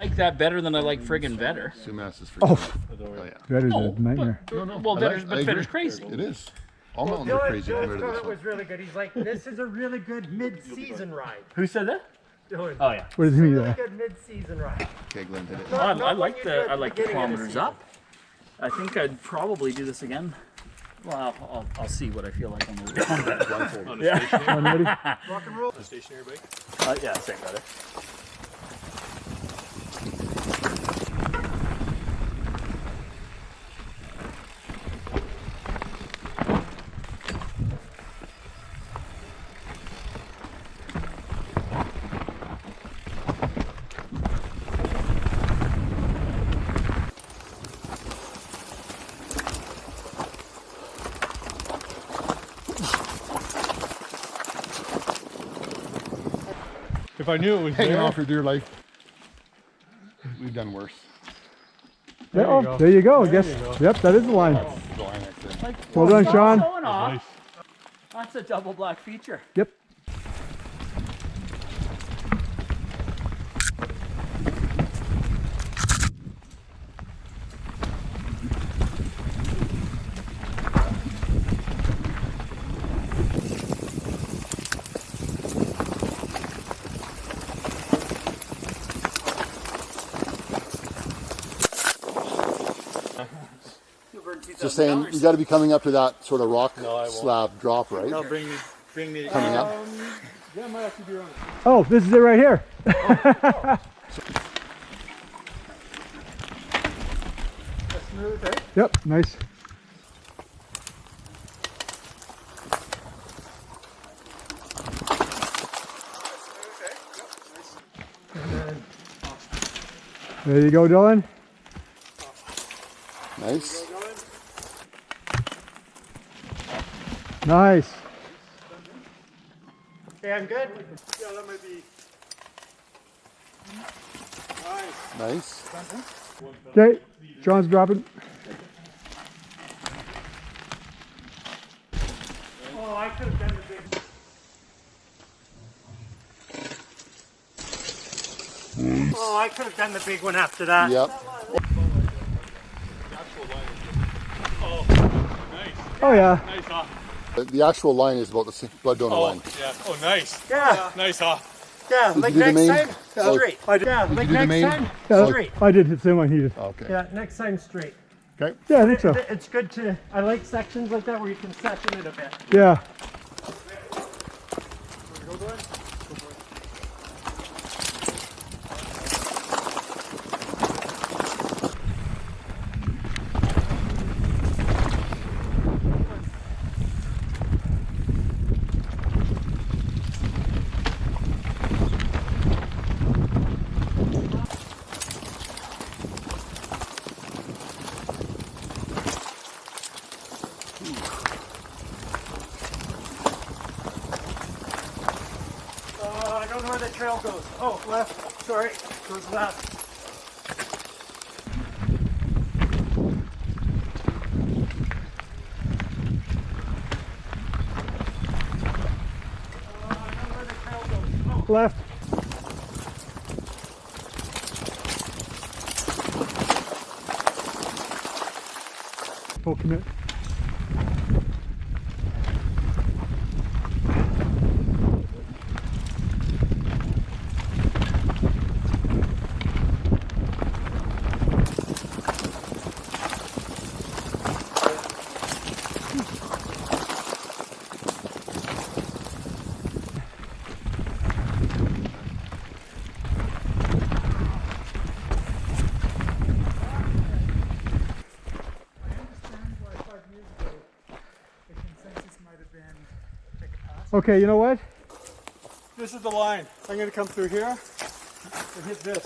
I like that better than I like friggin' Vetter. Sumas is freaking. Oh yeah. Vetter's a nightmare. Well, Vetter's crazy. It is. All mountains are crazy compared to this Dylan one. was really good. He's like, this is a really good mid-season ride. Who said that? Dylan. Oh yeah. What does he mean? Really good mid-season ride. Okay, Glenn did it. I like the kilometers up. I think I'd probably do this again. Well, I'll see what I feel like on the way. Yeah. One ready? Rock and roll. A stationary bike? Yeah, same better. If I knew it was Hanging there. off for dear life. We've done worse. Yeah, oh, there you go. I guess. Yep, that is the line. The line right there. Well done, Sean. Going off. Nice. That's a double black feature. Yep. Just saying, you got to be coming up to that sort of rock slab drop, right? No, bring me. Coming up. Yeah, I might have to be on. Oh, this is it right here. Smooth, right? Yep, nice. There you go, Dylan. Nice. Nice. Okay, I'm good. Yeah, that might be. Nice. Okay, John's dropping. Oh, I could have done the big. Oh, I could have done the big one after that. Yep. Oh, nice. Oh yeah. Nice off. The actual line is about the same blood donor line. Yeah. Oh, nice. Yeah, Nice off. yeah. Did Like you do the next main? time, Oh. straight. Yeah, like do the next main? time, Yeah, straight. I did hit the same one he did. Okay. Yeah, next time straight. Okay. Yeah, I think so. It's good to. I like sections like that where you can section it a bit. Yeah. I don't know where the trail goes. Oh, left. Sorry, goes left. I don't know where the trail goes. Oh. Left. Full commit. Okay, you know what? This is the line. I'm going to come through here and hit this.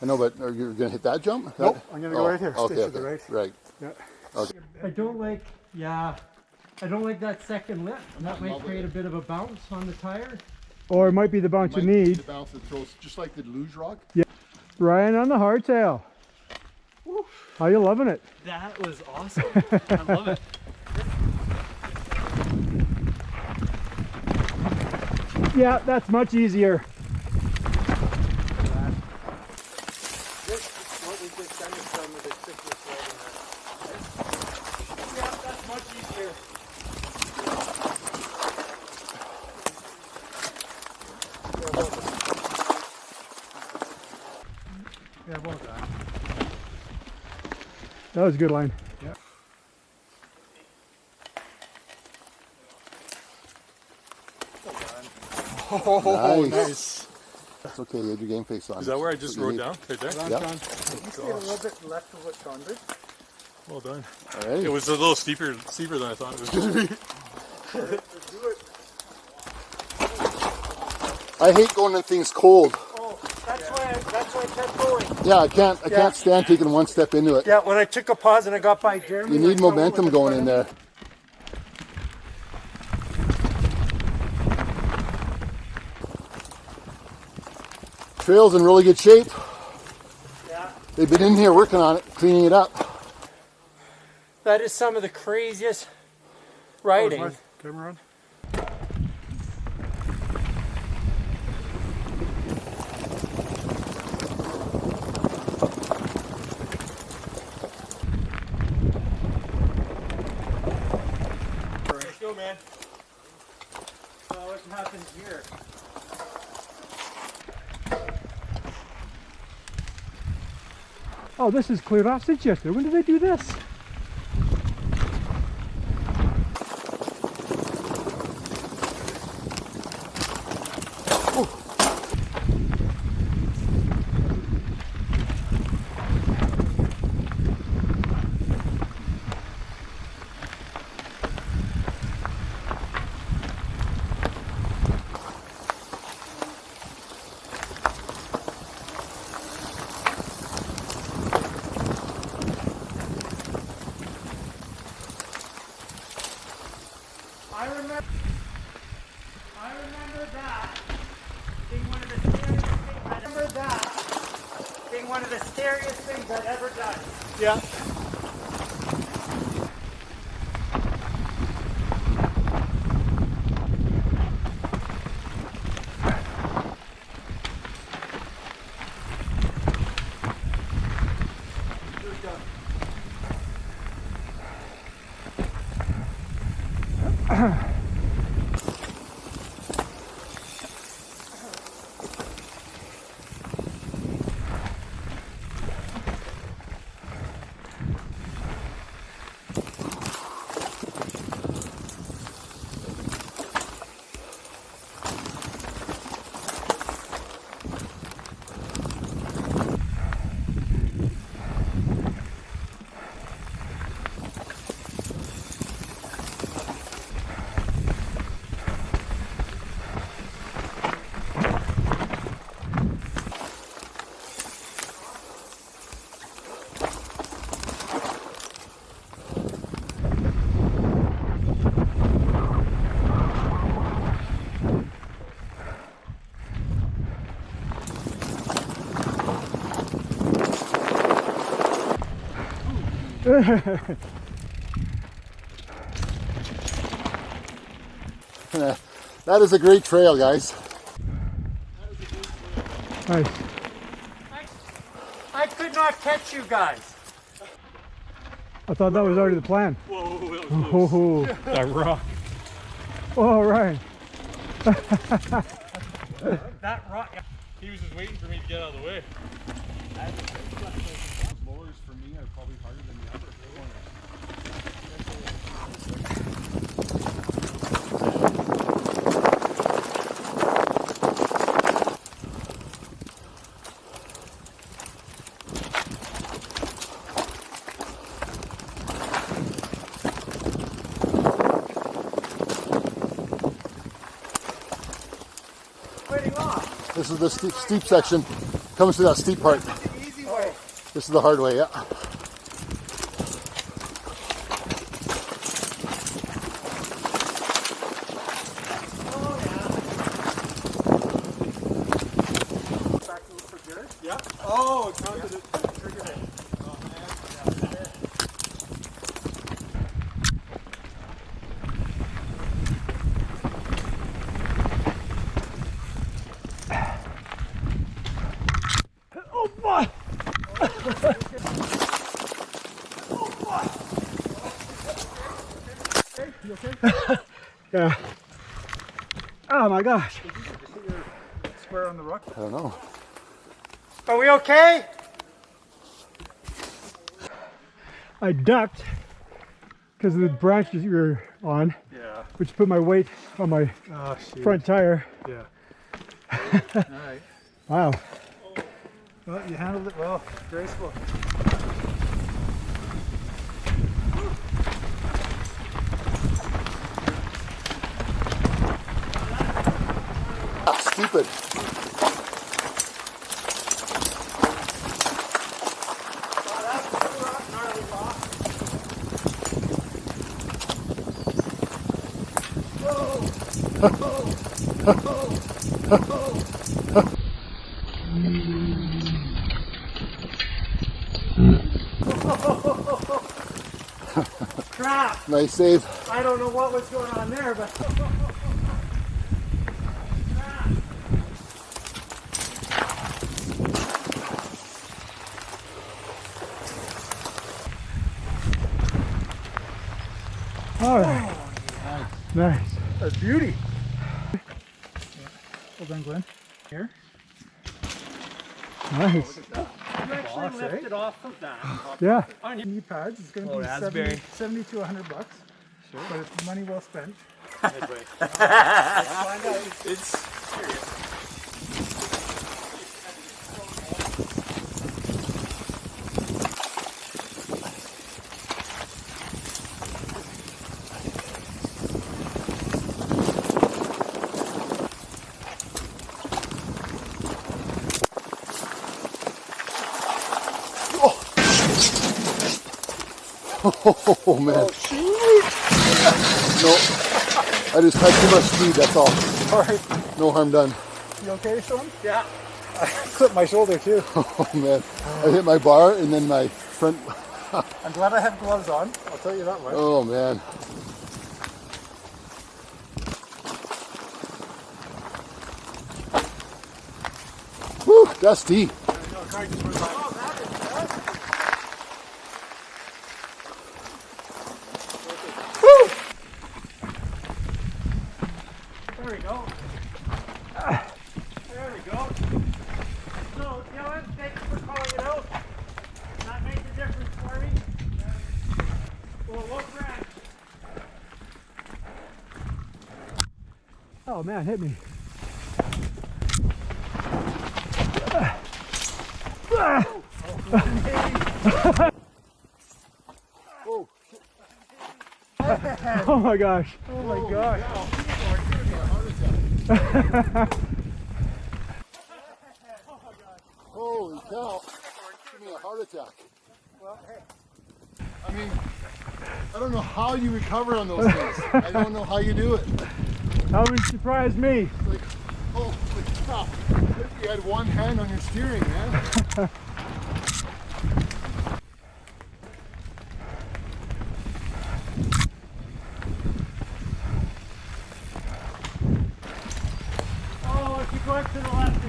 I know, but are you going to hit that jump? Nope, I'm going to go right here. Okay, Stay okay. to the right. Right. Yeah. Okay. I don't like, I don't like that second lip. That might create a bit of a bounce on the tire. Or it might be the bounce you need. The bounce that throws, just like the luge rock. Yeah. Ryan on the hardtail. How you loving it? That was awesome. I love it. Yeah, that's much easier. Yeah, well done. That was a good line. Oh, Nice. That's okay, you had your game face on. Is that where I just That's what wrote you down? Right there? Yep. You stayed a little bit left of what Sean did. Well done. All right. It was a little steeper than I thought it was going to be. I hate going in things cold. Oh, that's why I kept going. Yeah, I can't stand taking one step into it. Yeah, when I took a pause and I got by Jeremy. You need momentum going in there. Trail's in really good shape. Yeah. They've been in here working on it, cleaning it up. That is some of the craziest riding. Camera on. Let's go, man. What happens here? Oh, this is cleared off since yesterday. When did they do this? I remember that being one of the scariest things. I remember that being one of the scariest things I've ever done. Yeah. That is a great trail, guys. Nice. I could not catch you guys. I thought that was already the plan. Whoa, that was Oh, that rock. all right. That rock. He was just waiting for me to get out of the way. Lowers for me are probably harder than the upper. This is the steep section. Comes to that steep part. Easy way. This is the hard way, yeah. Back to look for Jared? Yeah. Oh, it counted it. Triggered it. Oh, man. Yeah. Oh, boy. You okay? Yeah. Oh my gosh. Square on the rock. I don't know. Are we okay? I ducked because of the branches you were on, Yeah. which put my weight on my Oh, shoot. front tire. Yeah. All right. Wow. Well, you handled it well. Graceful. Ah, stupid. Crap! Nice save. I don't know what was going on there, but. All right. Nice. That's beauty. Well done, Glenn. Here. Nice. You actually lifted off of that. Yeah. On your knee pads, it's going to Oh, be raspberry. 70 to $100. Sure. But it's money well spent. Oh man. No, I just had too much speed, that's all. Sorry. No harm done. You okay, Sean? Yeah. I clipped my shoulder too. Oh man. I hit my bar and then my front. I'm glad I have gloves on. I'll tell you that much. Oh man. Whew, dusty. There we go. There we go. So, Dylan, thanks for calling it out. That made the difference for me. Well, look, Brad. Oh man, hit me. Oh my gosh. Oh my gosh. Holy cow. Give me a heart attack. I mean, I don't know how you recover on those things. I don't know how you do it. That would surprise me. Like, holy cow. You had one hand on your steering, man. Oh, if you go up to the left, I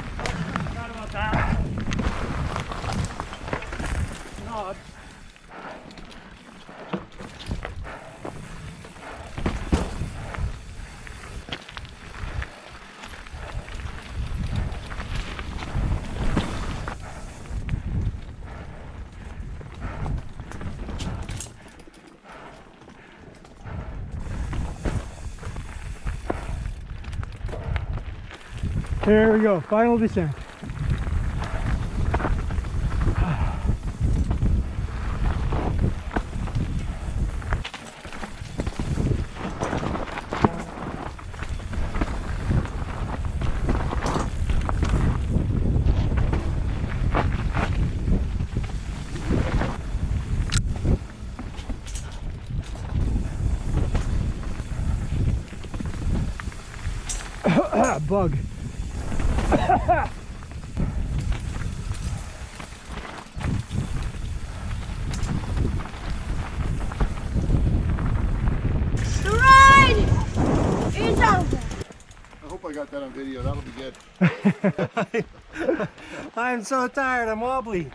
forgot about that. No, Here we go, final descent. Bug. The ride is over. I hope I got that on video. That'll be good. I'm so tired. I'm wobbly.